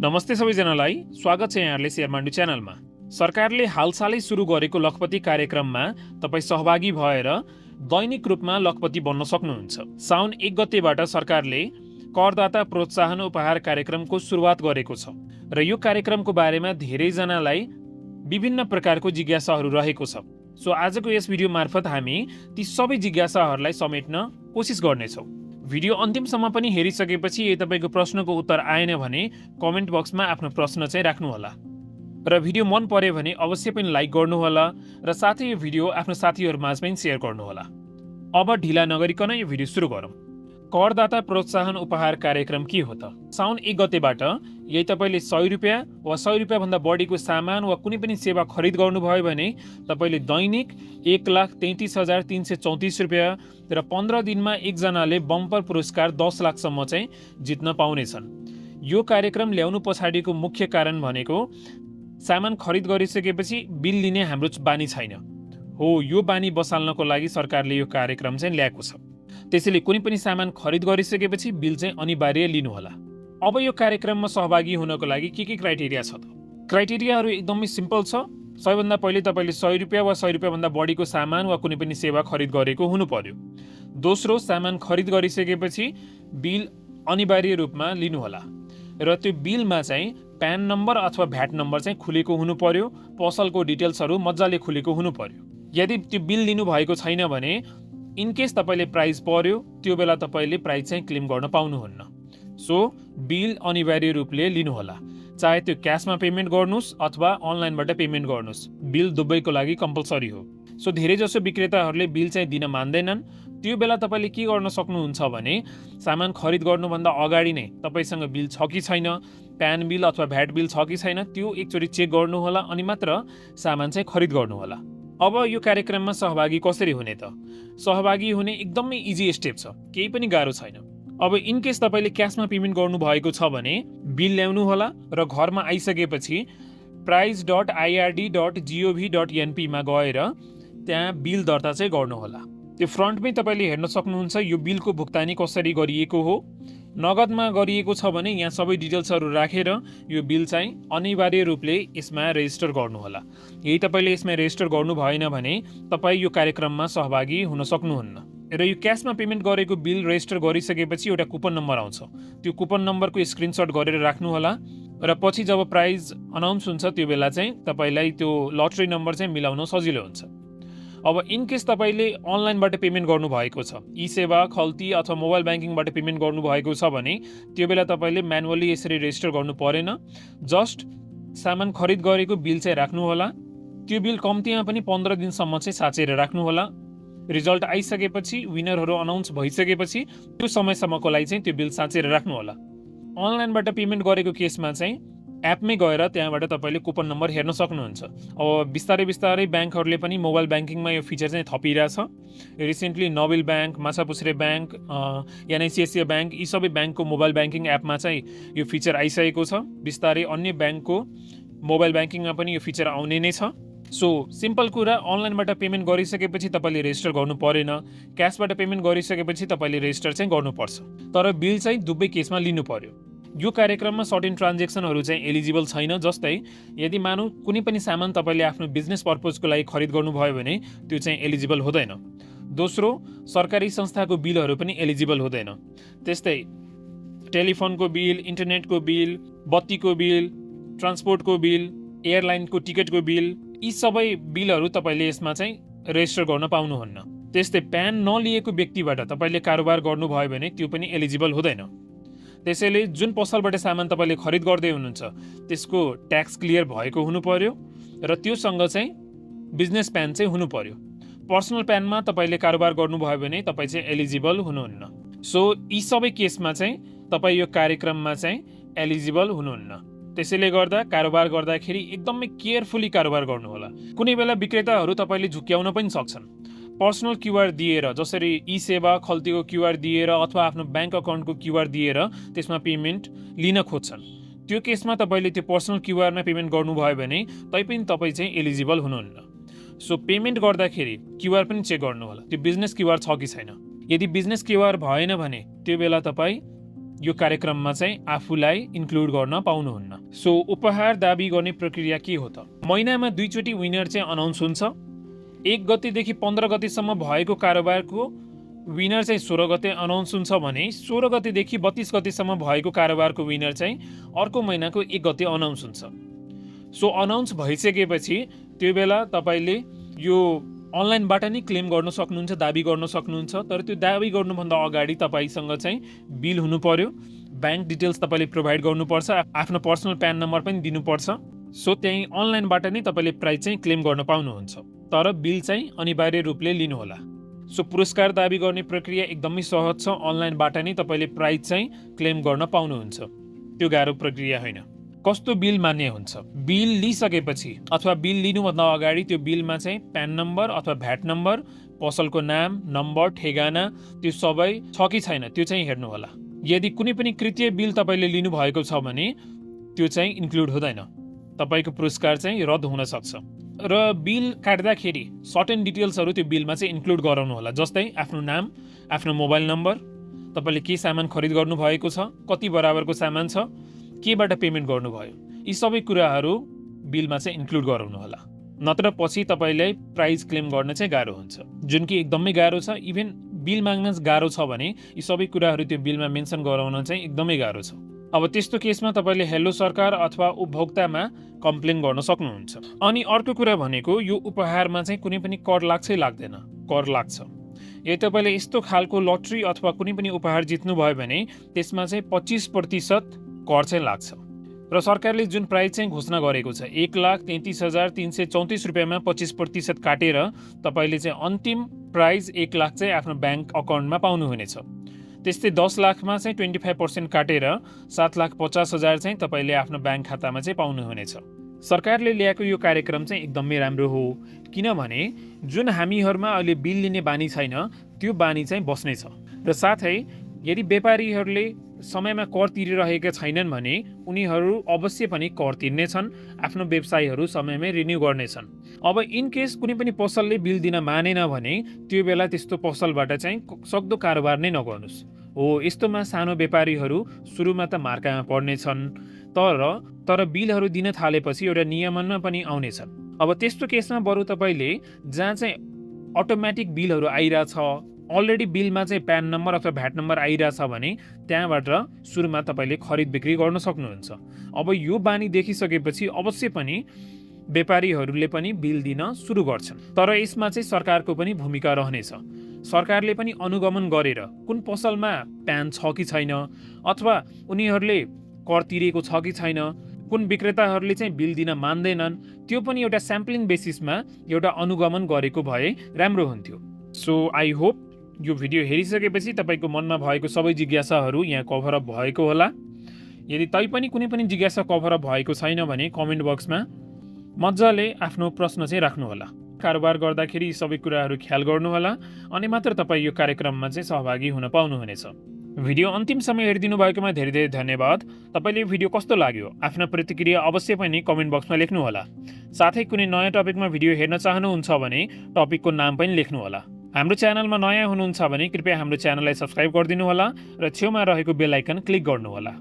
नमस्ते सबैजनालाई स्वागत छ यहाँहरूले शेयरमाण्डु च्यानलमा। सरकारले हालसालै सुरु गरेको लखपति कार्यक्रममा तपाईँ सहभागी भएर दैनिक रूपमा लखपति बन्न सक्नुहुन्छ। साउन 1 गतेबाट सरकारले करदाता प्रोत्साहन उपहार कार्यक्रमको सुरुवात गरेको छ र यो कार्यक्रमको बारेमा धेरैजनालाई विभिन्न प्रकारको जिज्ञासाहरू रहेको छ। सो आजको यस भिडियो मार्फत हामी ती सबै जिज्ञासाहरूलाई समेट्न कोसिस गर्नेछौँ। भिडियो अन्तिमसम्म पनि हेरिसकेपछि यदि तपाईँको प्रश्नको उत्तर आएन भने कमेन्ट बक्समा आफ्नो प्रश्न चाहिँ राख्नुहोला र भिडियो मन पर्यो भने अवश्य पनि लाइक गर्नुहोला र साथै यो भिडियो आफ्नो साथीहरूमाझ पनि सेयर गर्नुहोला। अब ढिला नगरिकन यो भिडियो सुरु गरौँ। करदाता प्रोत्साहन उपहार कार्यक्रम के हो त? साउन 1 गतेबाट यदि तपाईँले 100 रुपियाँ वा 100 रुपियाँभन्दा बढीको सामान वा कुनै पनि सेवा खरिद गर्नुभयो भने तपाईँले दैनिक 1,33,334 रुपियाँ र 15 दिनमा एकजनाले बम्पर पुरस्कार 10 लाखसम्म चाहिँ जित्न पाउनेछन्। यो कार्यक्रम ल्याउनु पछाडिको मुख्य कारण भनेको सामान खरिद गरिसकेपछि बिल लिने हाम्रो बानी छैन हो। यो बानी बसाल्नको लागि सरकारले यो कार्यक्रम चाहिँ ल्याएको छ। त्यसैले कुनै पनि सामान खरिद गरिसकेपछि बिल चाहिँ अनिवार्य लिनुहोला। अब यो कार्यक्रममा सहभागी हुनको लागि के क्राइटेरिया छ त? क्राइटेरियाहरू एकदमै सिम्पल छ। सबैभन्दा पहिले तपाईँले 100 रुपियाँ वा 100 रुपियाँभन्दा बढीको सामान वा कुनै पनि सेवा खरिद गरेको हुनु पर्यो। दोस्रो, सामान खरिद गरिसकेपछि बिल अनिवार्य रूपमा लिनुहोला र त्यो बिलमा चाहिँ प्यान नम्बर अथवा भ्याट नम्बर चाहिँ खुलेको हुनु पर्यो। पसलको डिटेल्सहरू मजाले खुलेको हुनु पर्यो। यदि त्यो बिल लिनुभएको छैन भने इनकेस तपाईँले प्राइस पर्यो त्यो बेला तपाईँले प्राइस चाहिँ क्लेम गर्न पाउनुहुन्न। सो बिल अनिवार्य रूपले लिनुहोला। चाहे त्यो क्यासमा पेमेन्ट गर्नुहोस् अथवा अनलाइनबाट पेमेन्ट गर्नुहोस्, बिल दुवैको लागि कम्पलसरी हो। सो धेरैजसो विक्रेताहरूले बिल चाहिँ दिन मान्दैनन्। त्यो बेला तपाईँले के गर्न सक्नुहुन्छ भने सामान खरिद गर्नुभन्दा अगाडि नै तपाईँसँग बिल छ कि छैन, प्यान बिल अथवा भ्याट बिल छ कि छैन त्यो एकचोटि चेक गर्नुहोला अनि मात्र सामान चाहिँ खरिद गर्नुहोला। अब यो कार्यक्रममा सहभागी कसरी हुने त? सहभागी हुने एकदमै इजी स्टेप छ, केही पनि गाह्रो छैन। अब इनकेस तपाईँले क्यासमा पेमेन्ट गर्नुभएको छ भने बिल ल्याउनु होला र घरमा आइसकेपछि price.ird.gov.np मा गएर त्यहाँ बिल दर्ता चाहिँ गर्नुहोला। त्यो फ्रन्टमै तपाईँले हेर्न सक्नुहुन्छ यो बिलको भुक्तानी कसरी गरिएको हो। नगदमा गरिएको छ भने यहाँ सबै डिटेल्सहरू राखेर यो बिल चाहिँ अनिवार्य रूपले यसमा रेजिस्टर गर्नुहोला। यदि तपाईँले यसमा रेजिस्टर गर्नु भएन भने तपाईँ यो कार्यक्रममा सहभागी हुन सक्नुहुन्न। र यो क्यासमा पेमेन्ट गरेको बिल रेजिस्टर गरिसकेपछि एउटा कुपन नम्बर आउँछ। त्यो कुपन नम्बरको स्क्रिनसट गरेर राख्नुहोला र पछि जब प्राइज अनाउन्स हुन्छ त्यो बेला चाहिँ तपाईँलाई त्यो लटरी नम्बर चाहिँ मिलाउन सजिलो हुन्छ। अब इनकेस तपाईँले अनलाइनबाट पेमेन्ट गर्नुभएको छ, ई सेवा, खल्ती अथवा मोबाइल ब्याङ्किङबाट पेमेन्ट गर्नुभएको छ भने त्यो बेला तपाईँले म्यानुअली यसरी रेजिस्टर गर्नु परेन। जस्ट सामान खरिद गरेको बिल चाहिँ राख्नुहोला। त्यो बिल कम्तीमा पनि 15 दिनसम्म चाहिँ साँचेर राख्नुहोला। रिजल्ट आइसकेपछि विनरहरू अनाउन्स भइसकेपछि त्यो समयसम्मको लागि चाहिँ त्यो बिल साँचेर राख्नुहोला। अनलाइनबाट पेमेन्ट गरेको केसमा चाहिँ एपमै गएर त्यहाँबाट तपाईँले कुपन नम्बर हेर्न सक्नुहुन्छ। अब बिस्तारै ब्याङ्कहरूले पनि मोबाइल ब्याङ्किङमा यो फिचर चाहिँ थपिरहेछ। Recently Nabil bank, Machhapuchchhre bank, एनआइसिआइसिआई ब्याङ्क यी सबै ब्याङ्कको मोबाइल ब्याङ्किङ एपमा चाहिँ यो फिचर आइसकेको छ। बिस्तारै अन्य ब्याङ्कको मोबाइल ब्याङ्किङमा पनि यो फिचर आउने नै छ। सो सिम्पल कुरा, अनलाइनबाट पेमेन्ट गरिसकेपछि तपाईँले रेजिस्टर गर्नु परेन, क्यासबाट पेमेन्ट गरिसकेपछि तपाईँले रेजिस्टर चाहिँ गर्नुपर्छ। तर बिल चाहिँ दुवै केसमा लिनु पर्यो। यो कार्यक्रममा सर्टेन ट्रान्जेक्सनहरू चाहिँ एलिजिबल छैन। जस्तै यदि मानौँ कुनै पनि सामान तपाईँले आफ्नो बिजनेस पर्पजको लागि खरिद गर्नुभयो भने त्यो चाहिँ एलिजिबल हुँदैन। दोस्रो, सरकारी संस्थाको बिलहरू पनि एलिजिबल हुँदैन। त्यस्तै टेलिफोनको बिल, इन्टरनेटको बिल, बत्तीको बिल, ट्रान्सपोर्टको बिल, एयरलाइनको टिकटको बिल यी सबै बिलहरू तपाईँले यसमा चाहिँ रेजिस्टर गर्न पाउनुहुन्न। त्यस्तै प्यान नलिएको व्यक्तिबाट तपाईँले कारोबार गर्नुभयो भने त्यो पनि एलिजिबल हुँदैन। त्यसैले जुन पसलबाट सामान तपाईँले खरिद गर्दै हुनुहुन्छ त्यसको ट्याक्स क्लियर भएको हुनु पर्यो र त्योसँग चाहिँ बिजनेस प्यान चाहिँ हुनु पर्यो। पर्सनल प्यानमा तपाईँले कारोबार गर्नुभयो भने तपाईँ चाहिँ एलिजिबल हुनुहुन्न। सो यी सबै केसमा चाहिँ तपाईँ यो कार्यक्रममा चाहिँ एलिजिबल हुनुहुन्न। त्यसैले गर्दा कारोबार गर्दाखेरि एकदमै केयरफुली कारोबार गर्नुहोला। कुनै बेला विक्रेताहरू तपाईँले झुक्क्याउन पनि सक्छन्। पर्सनल क्युआर दिएर, जसरी ई सेवा, खल्तीको क्युआर दिएर अथवा आफ्नो ब्याङ्क अकाउन्टको क्युआर दिएर त्यसमा पेमेन्ट लिन खोज्छन्। त्यो केसमा तपाईँले त्यो पर्सनल क्युआरमा पेमेन्ट गर्नुभयो भने तैपनि तपाईँ चाहिँ एलिजिबल हुनुहुन्न। सो पेमेन्ट गर्दाखेरि क्युआर पनि चेक गर्नुहोला, त्यो बिजनेस क्युआर छ कि छैन। यदि बिजनेस क्युआर भएन भने त्यो बेला तपाईँ यो कार्यक्रममा चाहिँ आफूलाई इन्क्लुड गर्न पाउनुहुन्न। सो उपहार दाबी गर्ने प्रक्रिया के हो त? महिनामा 2 चोटि विनर चाहिँ अनाउन्स हुन्छ। 1 गतेदेखि 15 गतेसम्म भएको कारोबारको विनर चाहिँ 16 गते अनाउन्स हुन्छ भने 16 गतेदेखि 32 गतेसम्म भएको कारोबारको विनर चाहिँ अर्को महिनाको 1 गते अनाउन्स हुन्छ। सो अनाउन्स भइसकेपछि त्यो बेला तपाईँले यो अनलाइनबाट नै क्लेम गर्न सक्नुहुन्छ, दाबी गर्न सक्नुहुन्छ। तर त्यो दाबी गर्नुभन्दा अगाडि तपाईँसँग चाहिँ बिल हुनु पर्यो, ब्याङ्क डिटेल्स तपाईँले प्रोभाइड गर्नुपर्छ, आफ्नो पर्सनल प्यान नम्बर पनि दिनुपर्छ। सो त्यही अनलाइनबाट नै तपाईँले प्राइज चाहिँ क्लेम गर्न पाउनुहुन्छ, तर बिल चाहिँ अनिवार्य रूपले लिनुहोला। सो पुरस्कार दाबी गर्ने प्रक्रिया एकदमै सहज छ। अनलाइनबाट नै तपाईँले प्राइज चाहिँ क्लेम गर्न पाउनुहुन्छ, त्यो गाह्रो प्रक्रिया होइन। कस्तो बिल मान्य हुन्छ? बिल लिइसकेपछि अथवा बिल लिनुभन्दा अगाडि त्यो बिलमा चाहिँ प्यान नम्बर अथवा भ्याट नम्बर, पसलको नाम, नम्बर, ठेगाना त्यो सबै छ कि छैन त्यो चाहिँ हेर्नु होला। यदि कुनै पनि कृतीय बिल तपाईँले लिनुभएको छ भने त्यो चाहिँ इन्क्लुड हुँदैन, तपाईँको पुरस्कार चाहिँ रद्द हुन सक्छ। र बिल काट्दाखेरि सर्टेन डिटेल्सहरू त्यो बिलमा चाहिँ इन्क्लुड गराउनु होला, जस्तै आफ्नो नाम, आफ्नो मोबाइल नम्बर, तपाईँले के सामान खरिद गर्नुभएको छ, कति बराबरको सामान छ, केबाट पेमेन्ट गर्नुभयो, यी सबै कुराहरू बिलमा चाहिँ इन्क्लुड गराउनु होला। नत्र पछि तपाईँलाई प्राइज क्लेम गर्न चाहिँ गाह्रो हुन्छ, जुन कि एकदमै गाह्रो छ। इभन बिल माग्न गाह्रो छ भने यी सबै कुराहरू त्यो बिलमा मेन्सन गराउन चाहिँ एकदमै गाह्रो छ। अब त्यस्तो केसमा तपाईँले हेलो सरकार अथवा उपभोक्तामा कम्प्लेन गर्न सक्नुहुन्छ। अनि अर्को कुरा भनेको यो उपहारमा चाहिँ कुनै पनि कर लाग्छै लाग्दैन? कर लाग्छ। यदि तपाईँले यस्तो खालको लटरी अथवा कुनै पनि उपहार जित्नुभयो भने त्यसमा चाहिँ 25% कर चाहिँ लाग्छ। र सरकारले जुन प्राइज चाहिँ घोषणा गरेको छ 1,33,334 रुपियाँमा 25% काटेर तपाईँले चाहिँ अन्तिम प्राइज 1 लाख चाहिँ आफ्नो ब्याङ्क अकाउन्टमा पाउनुहुनेछ। त्यस्तै 10 लाखमा चाहिँ 25% काटेर 7,50,000 चाहिँ तपाईँले आफ्नो ब्याङ्क खातामा चाहिँ पाउनुहुनेछ। सरकारले ल्याएको यो कार्यक्रम चाहिँ एकदमै राम्रो हो, किनभने जुन हामीहरूमा अहिले बिल लिने बानी छैन त्यो बानी चाहिँ बस्नेछ। र साथै यदि व्यापारीहरूले समयमा कर तिरिरहेका छैनन् भने उनीहरू अवश्य पनि कर तिर्नेछन्, आफ्नो व्यवसायहरू समयमै रिन्यू गर्नेछन्। अब इन केस कुनै पनि पसलले बिल दिन मानेन भने त्यो बेला त्यस्तो पसलबाट चाहिँ सक्दो कारोबार नै नगर्नुहोस्। हो, यस्तोमा सानो व्यापारीहरू सुरुमा त मार्कामा पर्नेछन्, तर बिलहरू दिन थालेपछि एउटा नियमनमा पनि आउनेछन्। अब त्यस्तो केसमा बरु तपाईँले जहाँ चाहिँ अटोमेटिक बिलहरू आइरहेछ, अलरेडी बिलमा चाहिँ प्यान नम्बर अथवा भ्याट नम्बर आइरहेछ भने त्यहाँबाट सुरुमा तपाईँले खरिद बिक्री गर्न सक्नुहुन्छ। अब यो बानी देखिसकेपछि अवश्य पनि व्यापारीहरूले पनि बिल दिन सुरु गर्छन्। तर यसमा चाहिँ सरकारको पनि भूमिका रहनेछ। सरकारले पनि अनुगमन गरेर कुन पसलमा प्यान छ कि छैन अथवा उनीहरूले कर तिरेको छ कि छैन, कुन विक्रेताहरूले चाहिँ बिल दिन मान्दैनन्, त्यो पनि एउटा स्याम्पलिङ बेसिसमा एउटा अनुगमन गरेको भए राम्रो हुन्थ्यो। सो आई होप यो भिडियो हेरिसकेपछि तपाईँको मनमा भएको सबै जिज्ञासाहरू यहाँ कभर अप भएको होला। यदि तैपनि कुनै पनि जिज्ञासा कभर अप भएको छैन भने कमेन्ट बक्समा मजाले आफ्नो प्रश्न चाहिँ राख्नुहोला। कारोबार गर्दाखेरि सबै कुराहरू ख्याल गर्नुहोला अनि मात्र तपाईँ यो कार्यक्रममा चाहिँ सहभागी हुन पाउनुहुनेछ। भिडियो अन्तिमसम्म हेरिदिनु भएकोमा धेरै धेरै धन्यवाद। तपाईँले भिडियो कस्तो लाग्यो आफ्नो प्रतिक्रिया अवश्य पनि कमेन्ट बक्समा लेख्नुहोला। साथै कुनै नयाँ टपिकमा भिडियो हेर्न चाहनुहुन्छ भने टपिकको नाम पनि लेख्नुहोला। हाम्रो च्यानलमा नयाँ हुनुहुन्छ भने कृपया हाम्रो च्यानललाई सब्स्क्राइब गरिदिनुहोला र छेउमा रहेको बेल आइकन क्लिक गर्नुहोला।